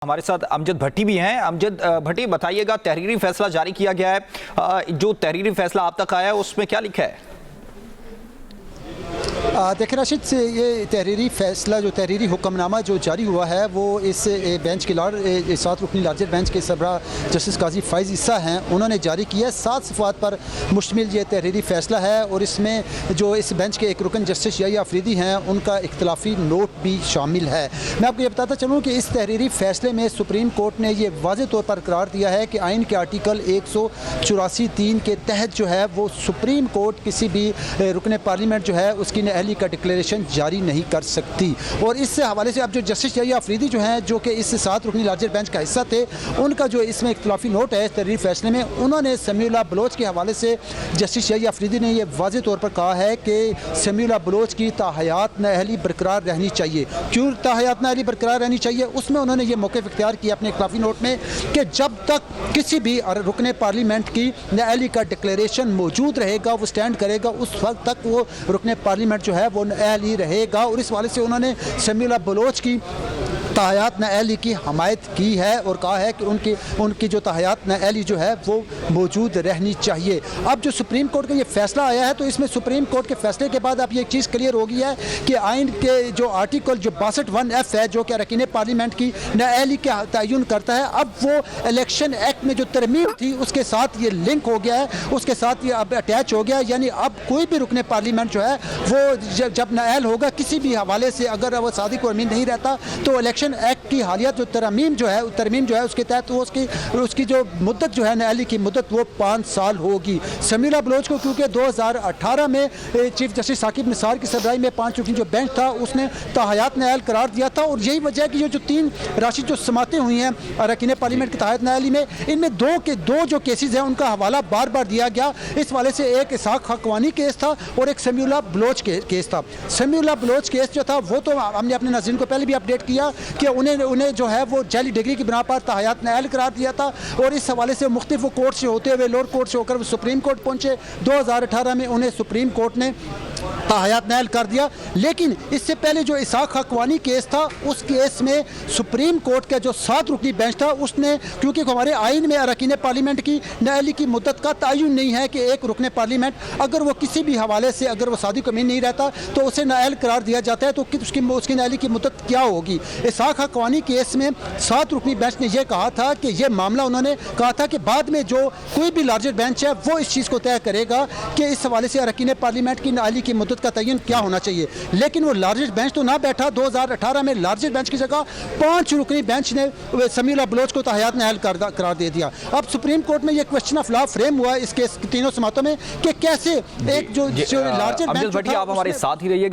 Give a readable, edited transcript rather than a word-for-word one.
हमारे साथ अमजद भट्टी भी हैं। अमजद भट्टी, बताइएगा, तहरीरी फैसला जारी किया गया है, जो तहरीरी फैसला आप तक आया है उसमें क्या लिखा है? देखिए राशिद से ये तहरीरी फैसला जो तहरीरी हुक्मनामा जो जारी हुआ है वो इस बेंच के 7 रुकनी लार्जर बेंच के सरबरा जस्टिस काजी फ़ाइज़ ईसा हैं, उन्होंने जारी किया है। 7 सफ़ात पर मुश्तमिल ये तहरीरी फैसला है और इसमें जो इस बेंच के एक रुकन जस्टिस याहिया अफरीदी हैं उनका इख्तलाफी नोट भी शामिल है। मैं आपको ये बताता चलूँ कि इस तहरीरी फैसले में सुप्रीम कोर्ट ने ये वाज़ेह तौर पर करार दिया है कि आइन के आर्टिकल 184(3) के तहत जो है वो सुप्रीम कोर्ट किसी भी रुकन पार्लियामेंट जो है उसकी अहली का डिक्लेरेशन जारी नहीं कर सकती। और इस हवाले से अब जो जस्टिस याहिया अफरीदी जो हैं, जो कि इस 7 रुकनी लार्जर बेंच का हिस्सा थे, उनका जो इसमें इख्तलाफी नोट है इस तहरीरी फैसले में, उन्होंने समीउल्लाह बलोच के हवाले से जस्टिस याहिया अफरीदी ने यह वाज़ेह तौर पर कहा है कि समीउल्लाह बलोच की ताहयात नाअहली बरकरार रहनी चाहिए। क्यों ताहयात नाअहली बरकरार रहनी चाहिए? उसमें उन्होंने ये मौक़िफ़ इख्तियार किया अपने इख्तलाफी नोट में कि जब तक किसी भी रुकन पार्लियामेंट की नाअहली का डिक्लेरेशन मौजूद रहेगा, वो स्टैंड करेगा, उस वक्त तक वो रुकन पार्लियामेंट जो है वो नाअहली रहेगा। और इस वाले से उन्होंने समीउल्लाह बलोच की ताहयात नाअहली की हमायत की है और कहा है कि उनकी जो ताहयात नाअहली जो है वो मौजूद रहनी चाहिए। अब जो सुप्रीम कोर्ट का ये फैसला आया है तो इसमें सुप्रीम कोर्ट के फैसले के बाद अब ये चीज़ क्लियर हो गई है कि आइन के जो आर्टिकल जो 62(1)(f) है, जो कि अरकान पार्लियामेंट की नाअहली के तयन करता है, अब वो इलेक्शन एक्ट में जो तरमीम थी उसके साथ ये लिंक हो गया है, उसके साथ ये अब अटैच हो गया है। यानी अब कोई भी रुकन पार्लियामेंट जो है वो जब नाअहल होगा किसी भी हवाले से, अगर वो सादिक और अमीन नहीं रहता, तो इलेक्शन एक्ट की हालियत जो तरमीम जो है उसके तहत वो उसकी जो मुद्दत जो है नाअहली की मुद्दत वो 5 साल होगी। समीउल्लाह बलोच को क्योंकि 2018 में चीफ जस्टिस साकिब निसार की सरबराही में 5 रुकनी जो बेंच था उसने ताहयात नाअहल करार दिया था। और यही वजह है कि जो 3 राशि जो समातें हुई हैं अरकान पार्लियामेंट की ताहयात नाअहली में, इनमें दो जो केसेज हैं उनका हवाला बार बार दिया गया। इस वाले से एक इसाक हकवानी केस था और एक समीउल्लाह बलोच केस था। समीउल्लाह बलोच केस जो था वो तो हमने अपने नाज़रीन को पहले भी अपडेट किया कि उन्हें जो है वो जाली डिग्री की बिना पर ताहयात नाअहल करार दिया था। और इस हवाले से मुख्तलिफ कोर्ट से होते हुए लोअर कोर्ट से होकर सुप्रीम कोर्ट पहुँचे। 2018 में उन्हें सुप्रीम कोर्ट ने ताहयात नाअहल कर दिया। लेकिन इससे पहले जो इसाक हकवानी केस था, उस केस में सुप्रीम कोर्ट का जो 7 रुकनी बेंच था उसने, क्योंकि हमारे आइन में अरकान पार्लियामेंट की नाअहली की मुद्दत का तयन नहीं है कि एक रुकन पार्लियामेंट अगर वो किसी भी हवाले से अगर वो सादिक अमीन नहीं रहता तो उसे नाअहल करार दिया जाता है, तो उसकी नाअहली की मुद्दत क्या होगी। इसाक हकवानी केस में 7 रुकनी बेंच ने यह कहा था कि यह मामला, उन्होंने कहा था कि बाद में जो कोई भी लार्जर बेंच है वो इस चीज़ को तय करेगा कि इस हवाले से अरकान पार्लियामेंट की नाअहली की मुद्दत का तयन क्या होना चाहिए। लेकिन वो लार्जर बेंच तो ना बैठा। 2018 में लार्जर बेंच की जगह 5 रुकनी बेंच ने समीउल्लाह बलोच को ताहयात नाअहल करार दे दिया। अब सुप्रीम कोर्ट में ये क्वेश्चन ऑफ लॉ फ्रेम हुआ इसके तीनों समातों में कि कैसे एक जो लार्जर बेंच, आप हमारे साथ ही रहिए।